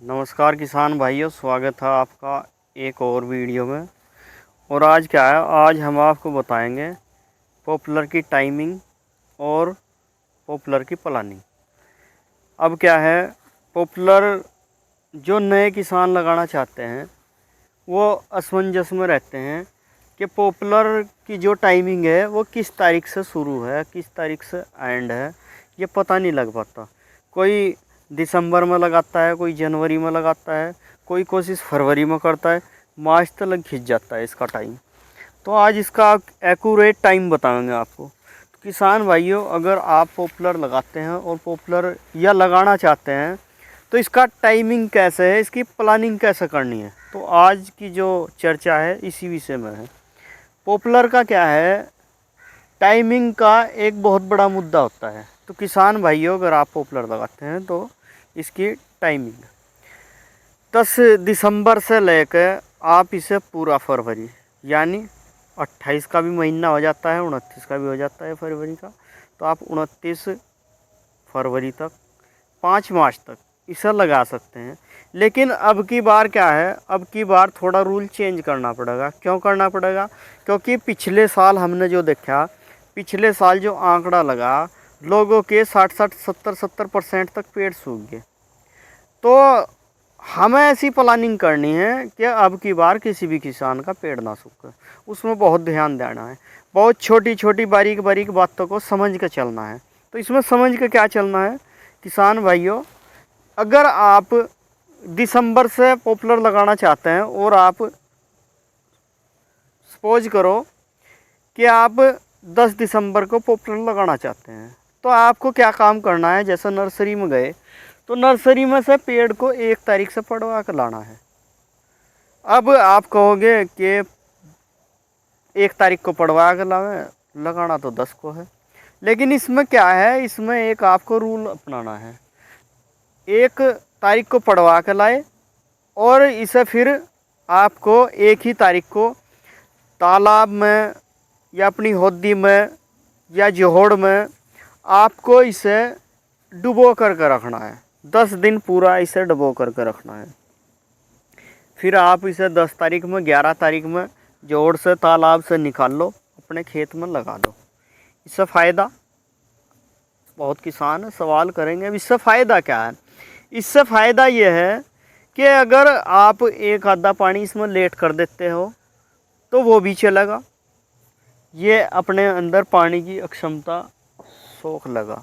नमस्कार किसान भाइयों, स्वागत है आपका एक और वीडियो में। और आज क्या है, आज हम आपको बताएंगे पॉपुलर की टाइमिंग और पॉपुलर की प्लानिंग। अब क्या है, पॉपुलर जो नए किसान लगाना चाहते हैं वो असमंजस में रहते हैं कि पॉपुलर की जो टाइमिंग है वो किस तारीख से शुरू है, किस तारीख से एंड है, ये पता नहीं लग पाता। कोई दिसंबर में लगाता है, कोई जनवरी में लगाता है, कोई कोशिश फरवरी में करता है, मार्च तक खिंच जाता है इसका टाइम। तो आज इसका एक्यूरेट टाइम बताएंगे आपको। तो किसान भाइयों, अगर आप पॉपुलर लगाते हैं और पॉपुलर या लगाना चाहते हैं तो इसका टाइमिंग कैसे है, इसकी प्लानिंग कैसे करनी है, तो आज की जो चर्चा है इसी विषय में है। पॉपुलर का क्या है, टाइमिंग का एक बहुत बड़ा मुद्दा होता है। तो किसान भाइयों, अगर आप पॉपुलर लगाते हैं तो इसकी टाइमिंग 10 दिसंबर से लेकर आप इसे पूरा फरवरी, यानी 28 का भी महीना हो जाता है, 29 का भी हो जाता है फरवरी का, तो आप 29 फरवरी तक, 5 मार्च तक इसे लगा सकते हैं। लेकिन अब की बार क्या है, अब की बार थोड़ा रूल चेंज करना पड़ेगा। क्यों करना पड़ेगा? क्योंकि पिछले साल हमने जो देखा, पिछले साल जो आंकड़ा लगा, लोगों के 60-60, 70-70% तक पेड़ सूख गए। तो हमें ऐसी प्लानिंग करनी है कि अब की बार किसी भी किसान का पेड़ ना सूखे, उसमें बहुत ध्यान देना है। बहुत छोटी छोटी बारीक बारीक बातों को समझ के चलना है। तो इसमें समझ के क्या चलना है किसान भाइयों, अगर आप दिसंबर से पॉपुलर लगाना चाहते हैं और आप सपोज करो कि आप 10 दिसंबर को पॉपुलर लगाना चाहते हैं, तो आपको क्या काम करना है, जैसे नर्सरी में गए तो नर्सरी में से पेड़ को 1 तारीख से पड़वा कर लाना है। अब आप कहोगे कि 1 तारीख को पड़वा कर लावे, लगाना तो 10 को है। लेकिन इसमें क्या है, इसमें एक आपको रूल अपनाना है। 1 तारीख को पड़वा कर लाए और इसे फिर आपको 1 ही तारीख को तालाब में या अपनी होदी में या जोहड़ में आपको इसे डुबो करके रखना है। 10 दिन पूरा इसे डुबो करके रखना है। फिर आप इसे 10 तारीख में, 11 तारीख में जोहड़ से, तालाब से निकाल लो, अपने खेत में लगा दो। इससे फ़ायदा, बहुत किसान सवाल करेंगे अब इससे फ़ायदा क्या है। इससे फ़ायदा ये है कि अगर आप एक आधा पानी इसमें लेट कर देते हो तो वो भी चलेगा, ये अपने अंदर पानी की अक्षमता सोख लेगा,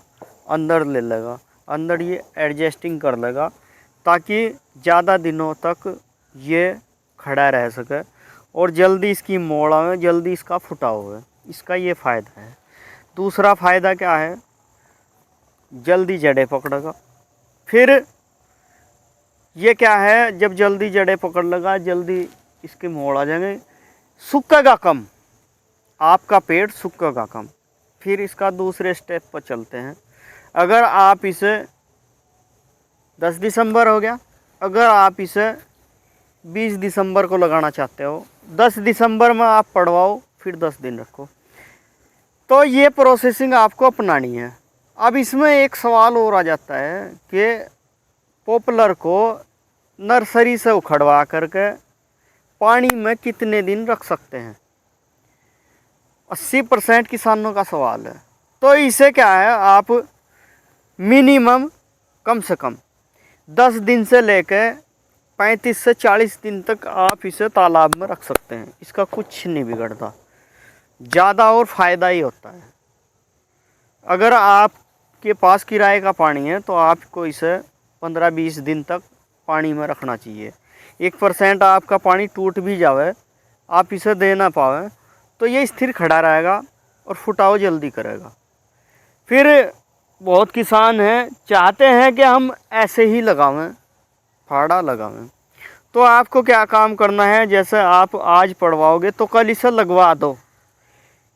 अंदर ले लेगा, अंदर ये एडजस्टिंग कर लेगा, ताकि ज़्यादा दिनों तक ये खड़ा रह सके और जल्दी इसकी मोड़ आवे, जल्दी इसका फुटाव हो। इसका ये फ़ायदा है। दूसरा फ़ायदा क्या है, जल्दी जड़ें पकड़ेगा। फिर ये क्या है, जब जल्दी जड़ें पकड़ लेगा, जल्दी इसके मोड़ आ जाएंगे, सूखेगा कम, आपका पेड़ सूखेगा कम। फिर इसका दूसरे स्टेप पर चलते हैं। अगर आप इसे 10 दिसंबर हो गया, अगर आप इसे 20 दिसंबर को लगाना चाहते हो, 10 दिसंबर में आप पड़वाओ, फिर 10 दिन रखो। तो ये प्रोसेसिंग आपको अपनानी है। अब इसमें एक सवाल और आ जाता है कि पॉपुलर को नर्सरी से उखड़वा करके पानी में कितने दिन रख सकते हैं, 80% किसानों का सवाल है। तो इसे क्या है, आप मिनिमम कम से कम 10 दिन से लेकर 35 से 40 दिन तक आप इसे तालाब में रख सकते हैं। इसका कुछ नहीं बिगड़ता, ज़्यादा और फ़ायदा ही होता है। अगर आपके पास किराए का पानी है तो आपको इसे 15-20 दिन तक पानी में रखना चाहिए। 1% आपका पानी टूट भी जावे, आप इसे दे ना पावे, तो ये स्थिर खड़ा रहेगा और फुटाव जल्दी करेगा। फिर बहुत किसान हैं, चाहते हैं कि हम ऐसे ही लगावें, फाड़ा लगावें। तो आपको क्या काम करना है, जैसे आप आज पड़वाओगे तो कल इसे लगवा दो।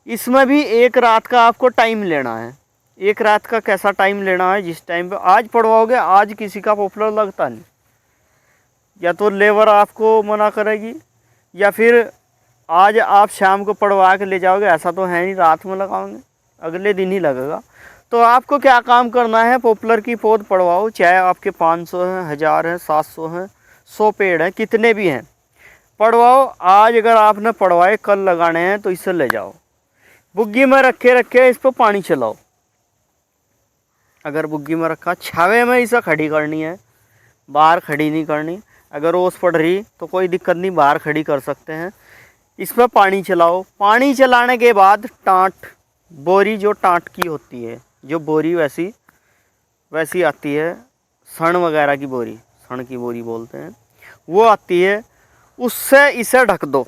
इसमें भी 1 रात का आपको टाइम लेना है। 1 रात का कैसा टाइम लेना है, जिस टाइम पे आज पड़वाओगे, आज किसी का पॉपुलर लगता नहीं, या तो लेबर आपको मना करेगी, या फिर आज आप शाम को पड़वा के ले जाओगे, ऐसा तो है नहीं, रात में लगाओगे, अगले दिन ही लगेगा। तो आपको क्या काम करना है, पॉपुलर की पौध पड़वाओ, चाहे आपके 500 हैं, 1000 हैं, 700 हैं, 100 पेड़ हैं, कितने भी हैं पड़वाओ। आज अगर आपने पड़वाए, कल लगाने हैं तो इसे ले जाओ, बुग्गी में रखे रखे इस पर पानी चलाओ। अगर बुग्गी में रखा, छावे में इसे खड़ी करनी है, बाहर खड़ी नहीं करनी। अगर ओस पड़ रही तो कोई दिक्कत नहीं, बाहर खड़ी कर सकते हैं। इस पर पानी चलाओ। पानी चलाने के बाद टाँट, बोरी जो टाँट की होती है, जो बोरी वैसी आती है, सण वगैरह की बोरी, सण की बोरी बोलते हैं, वो आती है, उससे इसे ढक दो।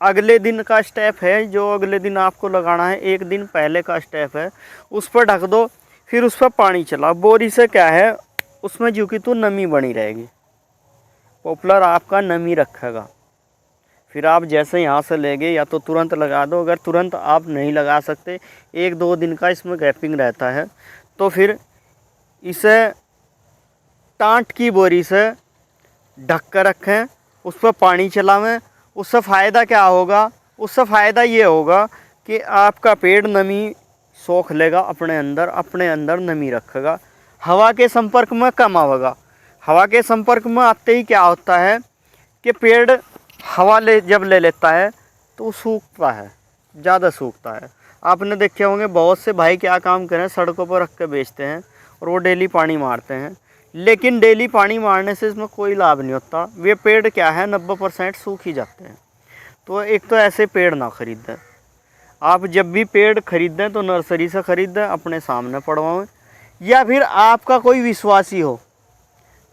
अगले दिन का स्टेप है, जो अगले दिन आपको लगाना है, एक दिन पहले का स्टेप है, उस पर ढक दो। फिर उस पर पानी चलाओ। बोरी से क्या है, उसमें जो कि तो नमी बनी रहेगी, पॉपुलर आपका नमी रखेगा। फिर आप जैसे यहाँ से लेंगे या तो तुरंत लगा दो। अगर तुरंत आप नहीं लगा सकते, 1-2 दिन का इसमें गैपिंग रहता है, तो फिर इसे टाँट की बोरी से ढक कर रखें, उस पर पानी चलावें। उससे फ़ायदा क्या होगा, उससे फ़ायदा ये होगा कि आपका पेड़ नमी सोख लेगा अपने अंदर नमी रखेगा, हवा के संपर्क में कम आवेगा। हवा के संपर्क में आते ही क्या होता है कि पेड़ हवा जब ले लेता है तो वो सूखता है, ज़्यादा सूखता है। आपने देखे होंगे बहुत से भाई क्या काम करें, सड़कों पर रख के बेचते हैं और वो डेली पानी मारते हैं, लेकिन डेली पानी मारने से इसमें कोई लाभ नहीं होता। वे पेड़ क्या है, 90% सूख ही जाते हैं। तो एक तो ऐसे पेड़ ना खरीदें। आप जब भी पेड़ खरीदें तो नर्सरी से खरीदें, अपने सामने पड़वाएं, या फिर आपका कोई विश्वासी हो,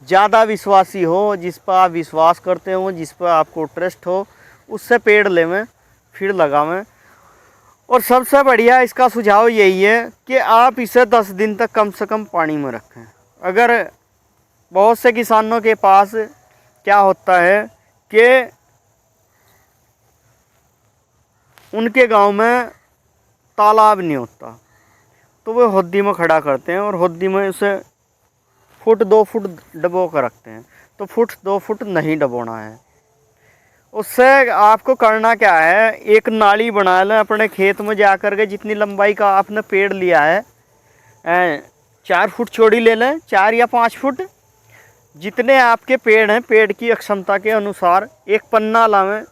ज़्यादा विश्वासी हो, जिस पर आप विश्वास करते हो, जिस पर आपको ट्रस्ट हो, उससे पेड़ लेवें, फिर लगावें। और सबसे बढ़िया इसका सुझाव यही है कि आप इसे 10 दिन तक कम से कम पानी में रखें। अगर बहुत से किसानों के पास क्या होता है कि उनके गांव में तालाब नहीं होता, तो वो होद्दी में खड़ा करते हैं और होद्दी में उसे 1-2 फुट डबो कर रखते हैं। तो 1-2 फुट नहीं डबोना है। उससे आपको करना क्या है, एक नाली बना लें अपने खेत में जाकर के, जितनी लंबाई का आपने पेड़ लिया है, 4 फुट चौड़ी ले लें, 4 या 5 फुट, जितने आपके पेड़ हैं, पेड़ की अक्षमता के अनुसार एक पन्ना लावें,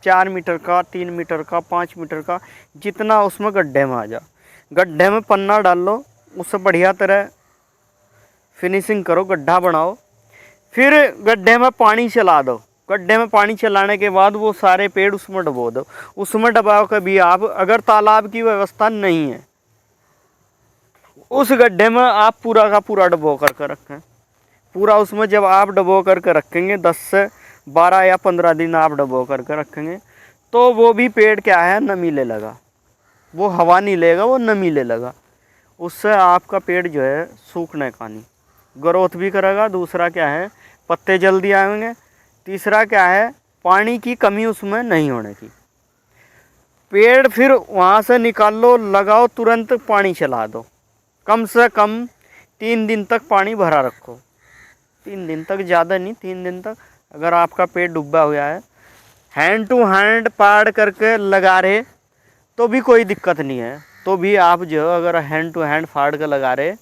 4 मीटर का, 3 मीटर का, 5 मीटर का, जितना उसमें गड्ढे में आ जा, गड्ढे में पन्ना डाल लो, उससे बढ़िया तरह फिनिशिंग करो, गड्ढा बनाओ। फिर गड्ढे में पानी चला दो। गड्ढे में पानी चलाने के बाद वो सारे पेड़ उसमें डबो दो। उसमें डबाओ के भी आप, अगर तालाब की व्यवस्था नहीं है, उस गड्ढे में आप पूरा का पूरा डबो करके रखें। पूरा उसमें जब आप डबो करके रखेंगे, 10 से 12 या 15 दिन आप डबो करके रखेंगे, तो वो भी पेड़ क्या है, नमी ले लगा। वो हवा नहीं लेगा, वो नमी ले लगा। उससे आपका पेड़ जो है सूखने का नहीं, ग्रोथ भी करेगा। दूसरा क्या है, पत्ते जल्दी आएंगे। तीसरा क्या है, पानी की कमी उसमें नहीं होने की। पेड़ फिर वहाँ से निकाल लो, लगाओ, तुरंत पानी चला दो। कम से कम 3 दिन तक पानी भरा रखो। 3 दिन तक, ज़्यादा नहीं, 3 दिन तक। अगर आपका पेड़ डूबा हुआ है, हैंड टू हैंड पाड़ करके लगा रहे तो भी कोई दिक्कत नहीं है। तो भी आप जो अगर हैंड टू हैंड फाड़ कर लगा रहे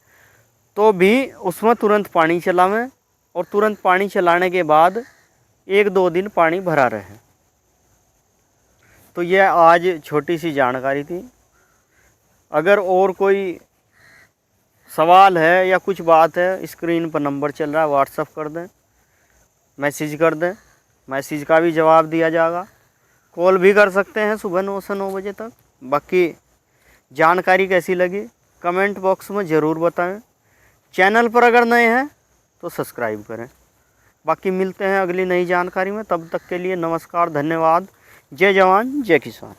तो भी उसमें तुरंत पानी चलावें, और तुरंत पानी चलाने के बाद 1-2 दिन पानी भरा रहे। तो यह आज छोटी सी जानकारी थी। अगर और कोई सवाल है या कुछ बात है, स्क्रीन पर नंबर चल रहा है, व्हाट्सएप कर दें, मैसेज कर दें, मैसेज का भी जवाब दिया जाएगा। कॉल भी कर सकते हैं सुबह 9 से 9 बजे तक। बाकी जानकारी कैसी लगी कमेंट बॉक्स में ज़रूर बताएं। चैनल पर अगर नए हैं तो सब्सक्राइब करें। बाकी मिलते हैं अगली नई जानकारी में, तब तक के लिए नमस्कार, धन्यवाद। जय जवान जय किसान।